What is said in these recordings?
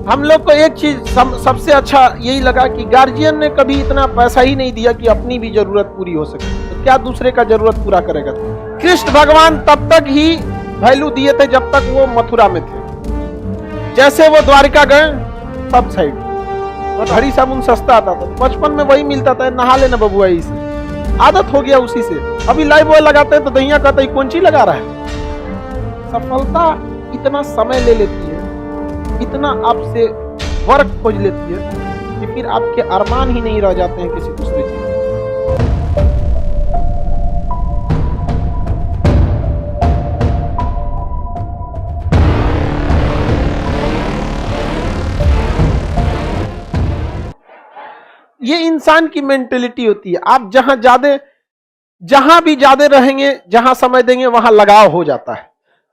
हम लोग को एक चीज सबसे अच्छा यही लगा कि गार्जियन ने कभी इतना पैसा ही नहीं दिया कि अपनी भी जरूरत पूरी हो सके, तो क्या दूसरे का जरूरत पूरा करेगा। कृष्ण भगवान तब तक ही वैल्यू दिए थे जब तक वो मथुरा में थे। जैसे वो द्वारिका गए सब साइड और हरी साबुन सस्ता आता था, बचपन में वही मिलता था, नहा लेना बबुआ से आदत हो गया उसी से। अभी लाइव बॉय लगाते हैं तो दहिया कहता है कौन ची लगा रहा है। सफलता इतना समय ले लेती है, इतना आपसे वर्क खोज लेती है कि फिर आपके अरमान ही नहीं रह जाते हैं किसी दूसरे चीज। ये इंसान की मेंटेलिटी होती है। आप जहां भी ज्यादा रहेंगे, जहां समय देंगे, वहां लगाव हो जाता है।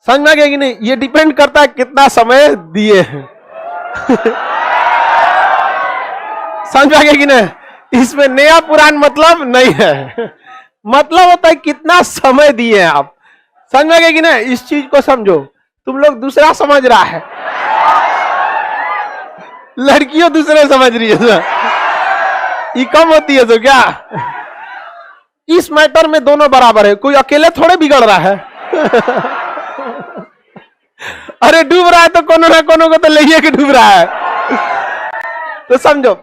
समझ में आ गया कि नहीं? ये डिपेंड करता है कितना समय दिए हैं। समझ में आ गया कि नहीं? इसमें नया पुरान मतलब नहीं है, मतलब होता है कितना समय दिए हैं आप। समझ में आ गया कि नहीं? इस चीज को समझो। तुम लोग दूसरा समझ रहा है, लड़कियों दूसरे समझ रही है, ये कम होती है तो क्या? इस मैटर में दोनों बराबर है, कोई अकेले थोड़े बिगड़ रहा है। अरे डूब रहा है तो कोनो ना कोनो को तो ले के डूब रहा है। तो समझो,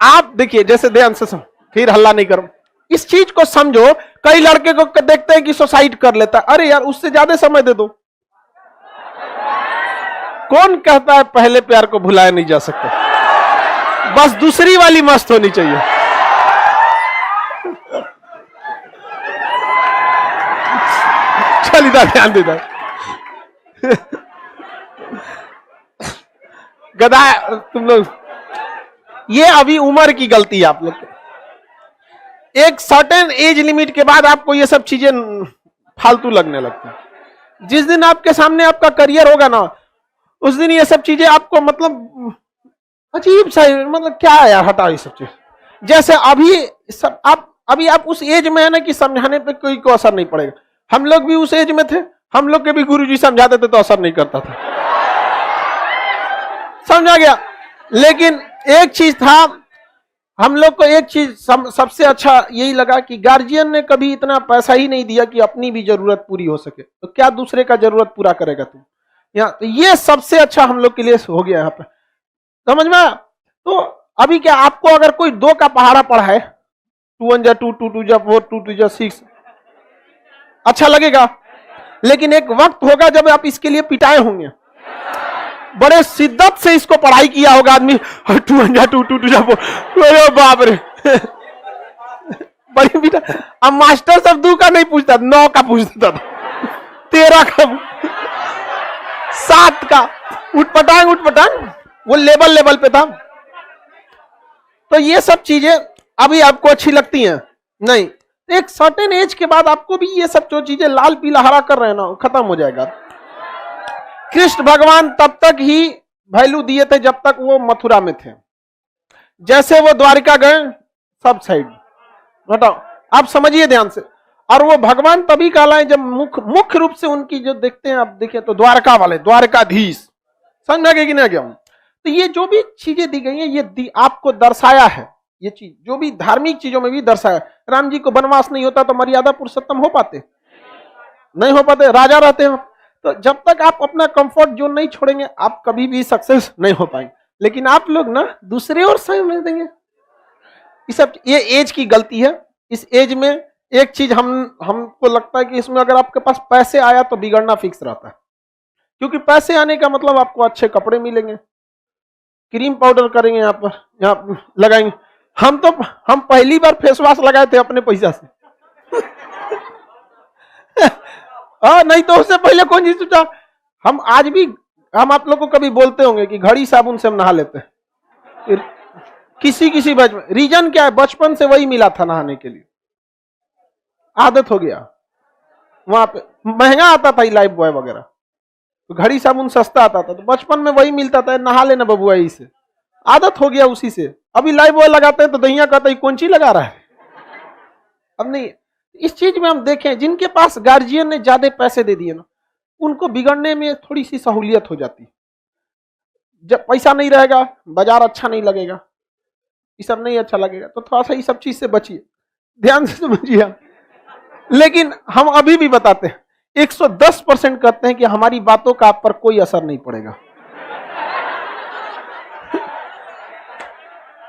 आप देखिए, जैसे ध्यान से फिर हल्ला नहीं करो, इस चीज को समझो। कई लड़के को देखते हैं कि सुसाइड कर लेता है, अरे यार उससे ज्यादा समय दे दो। कौन कहता है पहले प्यार को भुलाया नहीं जा सकता? बस दूसरी वाली मस्त होनी चाहिए। चल इधर ध्यान देता गधा तुम लोग, ये अभी उम्र की गलती है आप लोग। एक सर्टेन एज लिमिट के बाद आपको ये सब चीजें फालतू लगने लगती है। जिस दिन आपके सामने आपका करियर होगा ना, उस दिन ये सब चीजें आपको मतलब अजीब सा, मतलब क्या है यार, हटाओ ये सब चीज। जैसे अभी आप उस एज में है ना कि समझाने पे कोई को असर नहीं पड़ेगा। हम लोग भी उस एज में थे, हम लोग के भी गुरुजी समझाते थे तो असर नहीं करता था। समझा गया? लेकिन एक चीज था, हम लोग को एक चीज सबसे अच्छा यही लगा कि गार्जियन ने कभी इतना पैसा ही नहीं दिया कि अपनी भी जरूरत पूरी हो सके, तो क्या दूसरे का जरूरत पूरा करेगा तुम। तो ये सबसे अच्छा हम लोग के लिए हो गया यहाँ पे। समझ में? तो अभी क्या, आपको अगर कोई 2 का पहाड़ा पढ़ा है, 2 1 जा 2 2 2 जा 4 2 2 जा 6, अच्छा लगेगा। लेकिन एक वक्त होगा जब आप इसके लिए पिटाए होंगे, बड़े शिद्दत से इसको पढ़ाई किया होगा आदमी। 2 1 जा 2 2 2 जा 4, अरे बाप रे। बड़ी पिटा। अब मास्टर सब 2 का नहीं पूछता, 9 का पूछता था, 13 का, 7 का, उठपटांग वो लेवल पे था। तो ये सब चीजें अभी आपको अच्छी लगती हैं नहीं, एक सर्टेन एज के बाद आपको भी ये सब जो चीजें लाल पीला हरा कर रहे हैं ना, खत्म हो जाएगा। कृष्ण भगवान तब तक ही वैल्यू दिए थे जब तक वो मथुरा में थे। जैसे वो द्वारिका गए सब साइड हटाओ, आप समझिए ध्यान से। और वो भगवान तभी कहलाए जब मुख्य रूप से उनकी जो देखते हैं आप, देखिए तो द्वारका वाले, द्वारकाधीश। समझ में कि नहीं गया? तो ये जो भी चीजें दी गई हैं, ये आपको दर्शाया है। ये चीज जो भी धार्मिक चीजों में भी दर्शाया। राम जी को वनवास नहीं होता तो मर्यादा पुरुषोत्तम हो पाते? नहीं हो पाते, राजा रहते हैं। तो जब तक आप अपना कंफर्ट जोन नहीं छोड़ेंगे, आप कभी भी सक्सेस नहीं हो पाएंगे। लेकिन आप लोग ना दूसरे और समझ देंगे। ये एज की गलती है। इस एज में एक चीज हमको लगता है कि इसमें अगर आपके पास पैसे आया तो बिगड़ना फिक्स रहता है। क्योंकि पैसे आने का मतलब आपको अच्छे कपड़े मिलेंगे, क्रीम पाउडर करेंगे, यहाँ लगाएंगे। हम पहली बार फेस वॉश लगाए थे अपने पैसा से। नहीं तो उससे पहले कौन चीज सोचा। हम आज भी, हम आप लोग को कभी बोलते होंगे कि घड़ी साबुन से हम नहा लेते हैं। किसी बचपन, रीजन क्या है, बचपन से वही मिला था नहाने के लिए, आदत हो गया। वहां पे महंगा आता था लाइफ बॉय वगैरह, तो घड़ी साबुन सस्ता आता था, तो बचपन में वही मिलता था, नहा लेना बबुआ से आदत हो गया उसी से। अभी लाइफ बॉय लगाते हैं तो दहिया कहता है कौन ची लगा रहा है। अब नहीं, इस चीज में हम देखें, जिनके पास गार्जियन ने ज्यादा पैसे दे दिए ना, उनको बिगड़ने में थोड़ी सी सहूलियत हो जाती है। जब पैसा नहीं रहेगा, बाजार अच्छा नहीं लगेगा, ये सब नहीं अच्छा लगेगा, तो थोड़ा सा ये सब चीज से बचिए, ध्यान से समझिए आप। लेकिन हम अभी भी बताते हैं, 110% कहते हैं कि हमारी बातों का आप पर कोई असर नहीं पड़ेगा।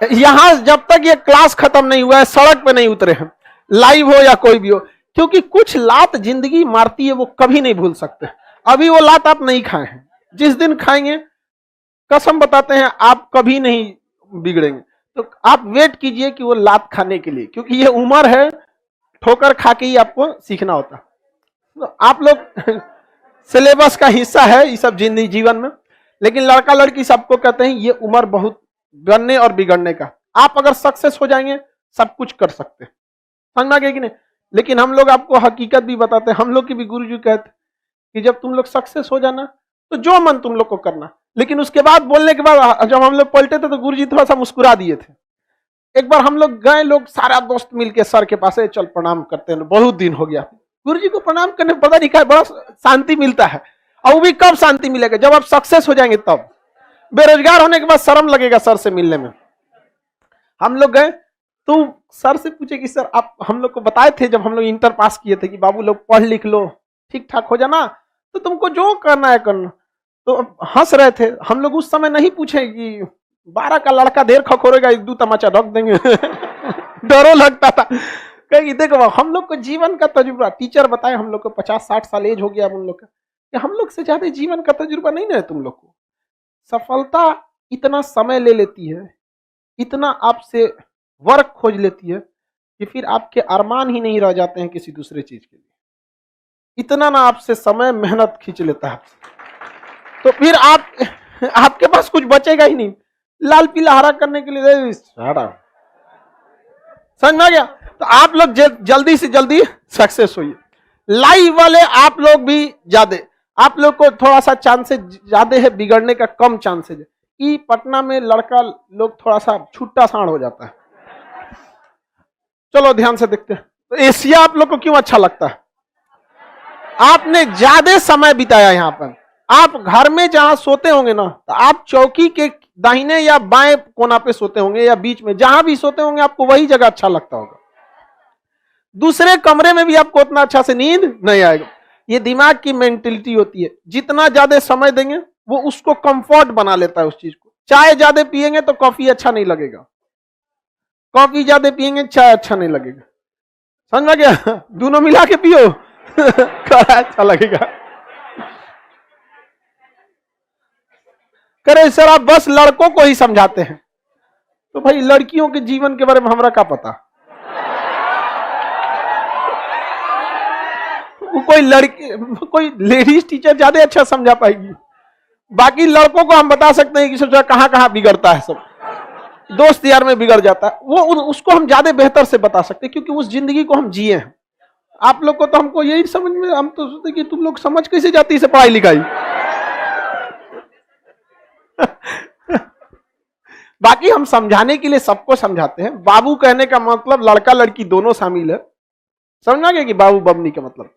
यहां जब तक ये क्लास खत्म नहीं हुआ है, सड़क पे नहीं उतरे हैं, लाइव हो या कोई भी हो, क्योंकि कुछ लात जिंदगी मारती है, वो कभी नहीं भूल सकते। अभी वो लात आप नहीं खाए हैं, जिस दिन खाएंगे कसम बताते हैं आप कभी नहीं बिगड़ेंगे। तो आप वेट कीजिए कि वो लात खाने के लिए, क्योंकि ये उम्र है, ठोकर खा के ही आपको सीखना होता। तो आप लोग सिलेबस का हिस्सा है ये सब जिंदगी जीवन में, लेकिन लड़का लड़की सबको कहते हैं ये उम्र बहुत बनने और बिगड़ने का। आप अगर सक्सेस हो जाएंगे सब कुछ कर सकते हैं, समझ में आ गया कि नहीं। लेकिन हम लोग आपको हकीकत भी बताते हैं, हम लोग की भी गुरु जी कहते कि जब तुम लोग सक्सेस हो जाना तो जो मन तुम लोग को करना। लेकिन उसके बाद बोलने के बाद जब हम लोग पलटे थे तो गुरु जी थोड़ा सा मुस्कुरा दिए थे। एक बार हम लोग गए, लोग सारा दोस्त मिलके सर के पास चल प्रणाम करते हैं, बहुत दिन हो गया गुरु जी को प्रणाम करने, पता नहीं क्या बड़ा शांति मिलता है। और वो भी कब शांति मिलेगा, जब आप सक्सेस हो जाएंगे तब। बेरोजगार होने के बाद शर्म लगेगा सर से मिलने में। हम लोग गए तो सर से पूछे कि सर आप हम लोग को बताए थे जब हम लोग इंटर पास किए थे कि बाबू लोग पढ़ लिख लो, ठीक ठाक हो जाना, तो तुमको जो करना है करना। तो हंस रहे थे। हम लोग उस समय नहीं पूछे कि 12 का लड़का देर खखोरेगा, 1-2 तमाचा रख देंगे। डरो लगता था। कहीं देखो हम लोग को जीवन का तजुर्बा, टीचर बताए हम लोग को 50-60 साल एज हो गया अब उन लोग का, हम लोग से ज्यादा जीवन का तजुर्बा नहीं ना है तुम लोग को। सफलता इतना समय ले लेती है, इतना आपसे वर्क खोज लेती है कि फिर आपके अरमान ही नहीं रह जाते हैं किसी दूसरे चीज के लिए। इतना ना आपसे समय मेहनत खींच लेता है, तो फिर आपके पास कुछ बचेगा ही नहीं लाल पीला हरा करने के लिए। समझ में आ गया। तो आप लोग जल्दी से जल्दी सक्सेस होइए। लाइव वाले आप लोग भी ज्यादा, आप लोग को थोड़ा सा चांसेस ज्यादा है बिगड़ने का, कम चांसेस है। ई पटना में लड़का लोग थोड़ा सा छुट्टा साण हो जाता है। चलो ध्यान से देखते हैं। तो एशिया आप लोग को क्यों अच्छा लगता है? आपने ज्यादा समय बिताया यहाँ पर। आप घर में जहां सोते होंगे ना, तो आप चौकी के दाहिने या बाएं कोना पे सोते होंगे या बीच में, जहां भी सोते होंगे आपको वही जगह अच्छा लगता होगा। दूसरे कमरे में भी आपको उतना अच्छा से नींद नहीं आएगा। ये दिमाग की मेंटेलिटी होती है, जितना ज्यादा समय देंगे वो उसको कंफर्ट बना लेता है उस चीज को। चाय ज्यादा पिएंगे तो कॉफी अच्छा नहीं लगेगा, कॉफी ज्यादा पिएंगे चाय अच्छा नहीं लगेगा। समझ में गया? दोनों मिला के पियो अच्छा लगेगा। करे सर आप बस लड़कों को ही समझाते हैं, तो भाई लड़कियों के जीवन के बारे में हमरा क्या पता। कोई लड़की, कोई लेडीज टीचर ज्यादा अच्छा समझा पाएगी। बाकी लड़कों को हम बता सकते हैं कि सब कहां कहां बिगड़ता है, सब दोस्त यार में बिगड़ जाता है, वो उसको हम ज्यादा बेहतर से बता सकते हैं, क्योंकि उस जिंदगी को हम जिए हैं। आप लोग को तो हमको यही समझ में, हम तो सोचते कि तुम लोग समझ कैसे जाती है पढ़ाई लिखाई। बाकी हम समझाने के लिए सबको समझाते हैं। बाबू कहने का मतलब लड़का लड़की दोनों शामिल है। समझना गया कि बाबू बमनी का मतलब